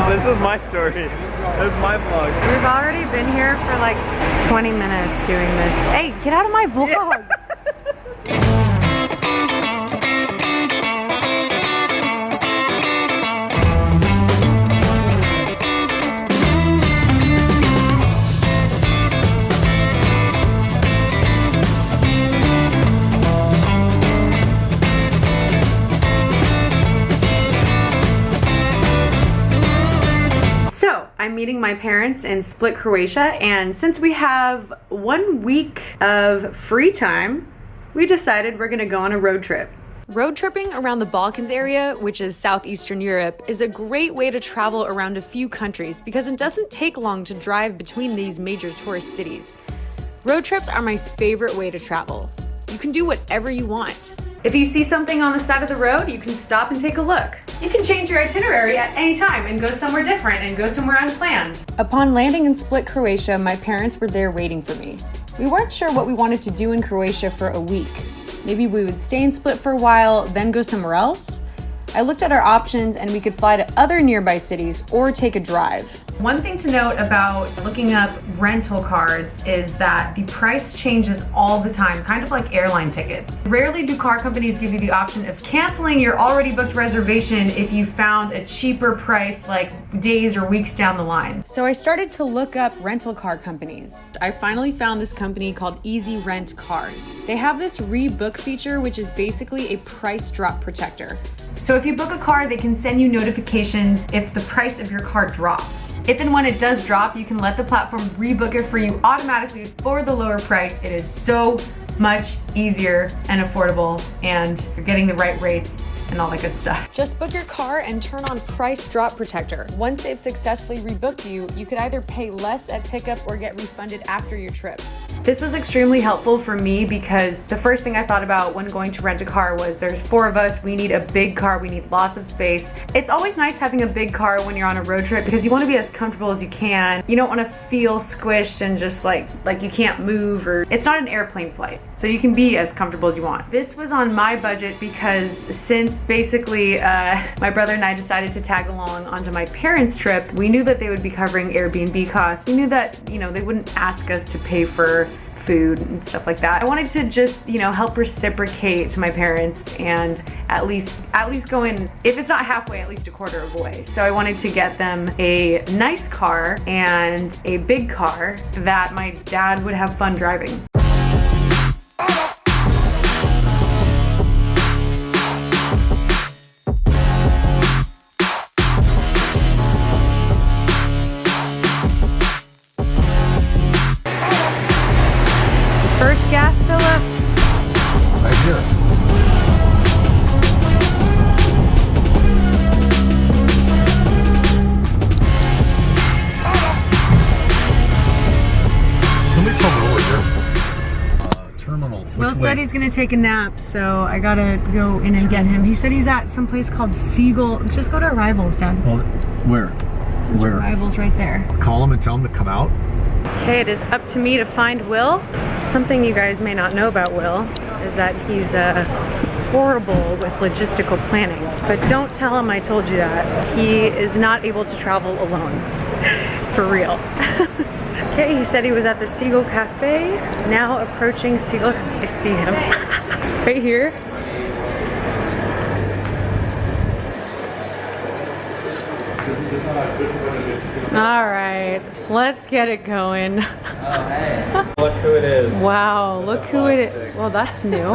This is my story. This is my vlog. We've already been here for like 20 minutes doing this. Hey, get out of my vlog! I'm meeting my parents in Split, Croatia, and since we have 1 week of free time, we decided we're gonna go on a road trip. Road tripping around the Balkans area, which is southeastern Europe, is a great way to travel around a few countries because it doesn't take long to drive between these major tourist cities. Road trips are my favorite way to travel. You can do whatever you want. If you see something on the side of the road, you can stop and take a look. You can change your itinerary at any time and go somewhere different and go somewhere unplanned. Upon landing in Split, Croatia, my parents were there waiting for me. We weren't sure what we wanted to do in Croatia for a week. Maybe we would stay in Split for a while, then go somewhere else. I looked at our options and we could fly to other nearby cities or take a drive. One thing to note about looking up rental cars is that the price changes all the time, kind of like airline tickets. Rarely do car companies give you the option of canceling your already booked reservation if you found a cheaper price like days or weeks down the line. So I started to look up rental car companies. I finally found this company called Easy Rent Cars. They have this rebook feature, which is basically a price drop protector. So if you book a car, they can send you notifications if the price of your car drops. If and when it does drop, you can let the platform rebook it for you automatically for the lower price. It is so much easier and affordable, and you're getting the right rates and all that good stuff. Just book your car and turn on Price Drop Protector. Once they've successfully rebooked you, you could either pay less at pickup or get refunded after your trip. This was extremely helpful for me because the first thing I thought about when going to rent a car was there's 4 of us, we need a big car, we need lots of space. It's always nice having a big car when you're on a road trip because you want to be as comfortable as you can. You don't want to feel squished and just like you can't move, or it's not an airplane flight, so you can be as comfortable as you want. This was on my budget because since basically my brother and I decided to tag along onto my parents' trip, we knew that they would be covering Airbnb costs. We knew that, you know, they wouldn't ask us to pay for food and stuff like that. I wanted to just, you know, help reciprocate to my parents and at least go in, if it's not halfway, at least a quarter of the way. So I wanted to get them a nice car and a big car that my dad would have fun driving. First gas fill up. Right here. Can we tell over here? Terminal. Will said he's gonna take a nap, so I gotta go in and get him. He said he's at some place called Seagull. Just go to Arrivals, Dad. Well, where? There's Where? Arrivals right there. Call him and tell him to come out. Okay, it is up to me to find Will. Something you guys may not know about Will is that he's horrible with logistical planning. But don't tell him I told you that. He is not able to travel alone. For real. Okay, he said he was at the Seagull Cafe. Now approaching Seagull. I see him. Right here. All right, let's get it going. Look who it is. Wow, look who it is. Well, that's new.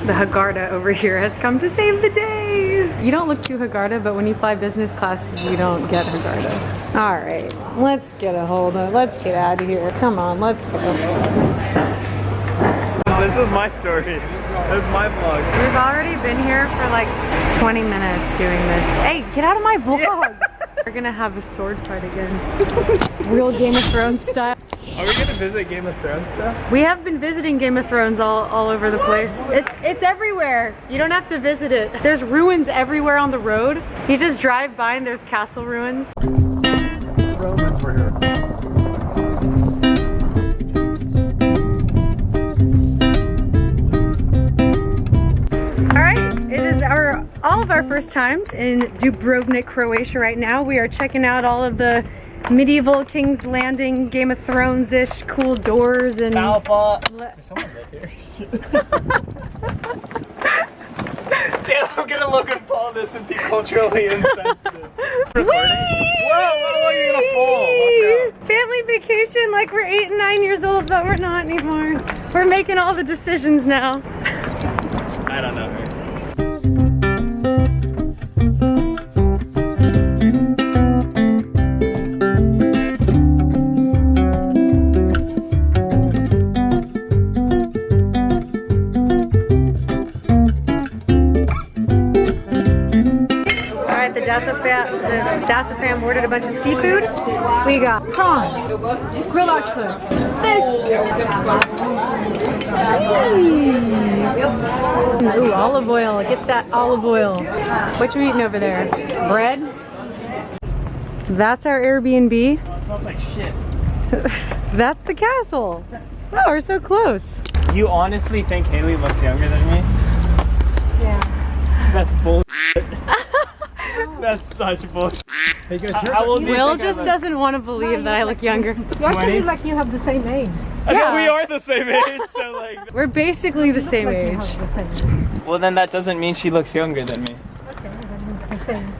The Hagarda over here has come to save the day. You don't look too Hagarda, but when you fly business class, you don't get Hagarda. All right, let's get a hold of, let's get out of here. Come on, let's go. This is my story. This is my vlog. We've already been here for like 20 minutes doing this. Hey, get out of my vlog. We're gonna have a sword fight again. Real Game of Thrones style. Are we gonna visit Game of Thrones stuff? We have been visiting Game of Thrones all over the place. It's everywhere. You don't have to visit it. There's ruins everywhere on the road. You just drive by and there's castle ruins. Romans were here. All right, it is all of our first times in Dubrovnik, Croatia right now. We are checking out all of the medieval King's Landing, Game of Thrones-ish cool doors and... Does someone live here? Damn, I'm gonna look at Paul this and be culturally insensitive. Recording? Whoa, you're gonna fall. Watch out. Family vacation like we're 8 and 9 years old, but we're not anymore. We're making all the decisions now. I don't know her. The Daso fam ordered a bunch of seafood. We got prawns, grilled octopus, fish. Ooh, olive oil. Get that olive oil. What you eating over there? Bread? That's our Airbnb. It smells like shit. That's the castle. Oh, we're so close. You honestly think Haley looks younger than me? Yeah. That's bullshit. That's such bullshit. Will just doesn't want to believe that I look younger. You actually look like you have the same age. I think we are the same age, so like... We're basically the same Like you age. have the same age. Well, then that doesn't mean she looks younger than me. Okay, then the same.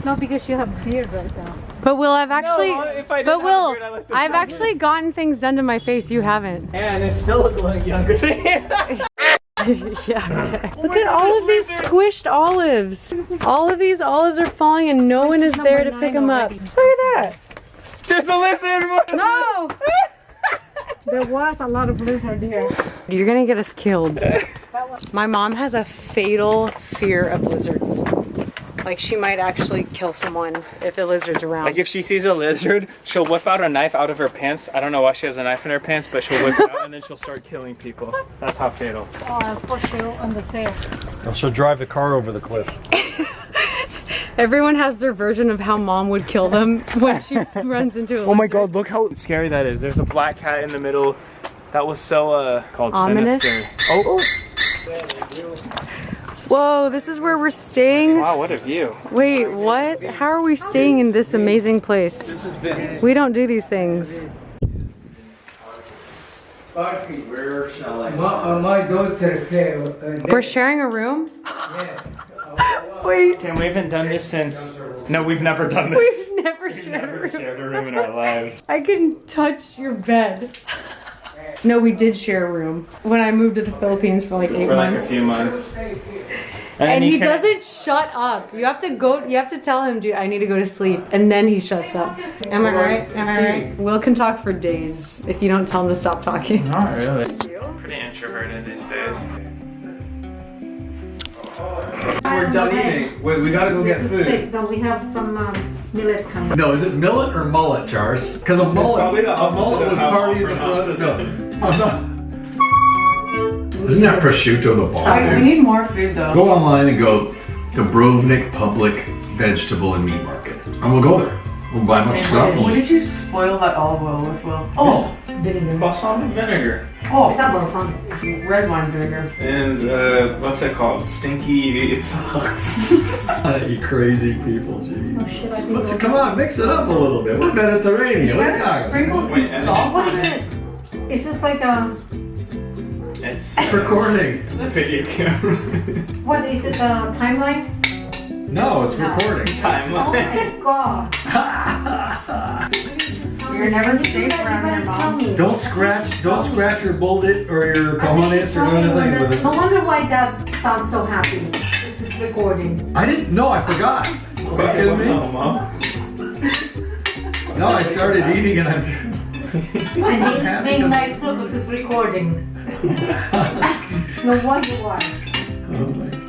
Not because you have beard right now. But Will, I've actually... if I didn't but have a Will, beard, I look the I've same. actually gotten things done to my face you haven't. And it still looks like younger than you. Yeah, okay. Look at all of these squished olives. All of these olives are falling and no one is there to pick them up. Look at that. There's a lizard! No! There was a lot of lizard here. You're gonna get us killed. My mom has a fatal fear of lizards. Like she might actually kill someone if a lizard's around. Like if she sees a lizard, she'll whip out a knife out of her pants. I don't know why she has a knife in her pants, but she'll whip it out and then she'll start killing people. That's how fatal. Oh, I'll push you on the stairs. She'll drive the car over the cliff. Everyone has their version of how mom would kill them when she runs into a lizard. Oh my god, look how scary that is. There's a black cat in the middle. That was so, called ominous. sinister. Oh! Whoa, this is where we're staying? Wow, what a view. Wait, what? How are we staying in this amazing place? We don't do these things. Where shall I? My daughter. We're sharing a room? Wait. Damn, we haven't done this since... No, we've never done this. We've never We've shared a never room. shared a room in our lives. I can touch your bed. No, we did share a room when I moved to the Philippines for like 8 For like months. a few months. And he doesn't shut up. You have to tell him, dude, I need to go to sleep. And then he shuts up. Am I right? Am I right? Will can talk for days if you don't tell him to stop talking. Not really. Pretty introverted these days. We're done eating. Wait, we gotta go get food. No, we have some millet coming. No, is it millet or mullet, Jars? Because a mullet, probably the a mullet opposite was of how party in one the front. pronounces No, I'm not. Isn't that prosciutto the ball? Sorry, we need more food though. Go online and go Dubrovnik Public Vegetable and Meat Market, and we'll go there. We'll buy much stuff. What did you spoil that olive oil with, Will? Oh! Vinegar. Balsamic vinegar. Oh, Is that balsamic? red wine vinegar. And, what's it called? Stinky socks. You crazy people, geez. Oh shit, I think Let's come on, mix it up a little bit. We're Mediterranean. What are you talking Sprinkle about? some Wait, salt What on is it. it? Is this like a... It's Recording. It's a video camera. What is it, a timeline? No, it's recording. Oh Timeline. my god. You're never safe around your mom. Don't scratch your bullet or your cojones or do anything with No it. wonder why Dad sounds so happy. This is recording. I didn't know, I forgot. Are you kidding me? Mom? No, I started eating and I'm And he's being like, look, this is recording. No wonder why. Oh my god.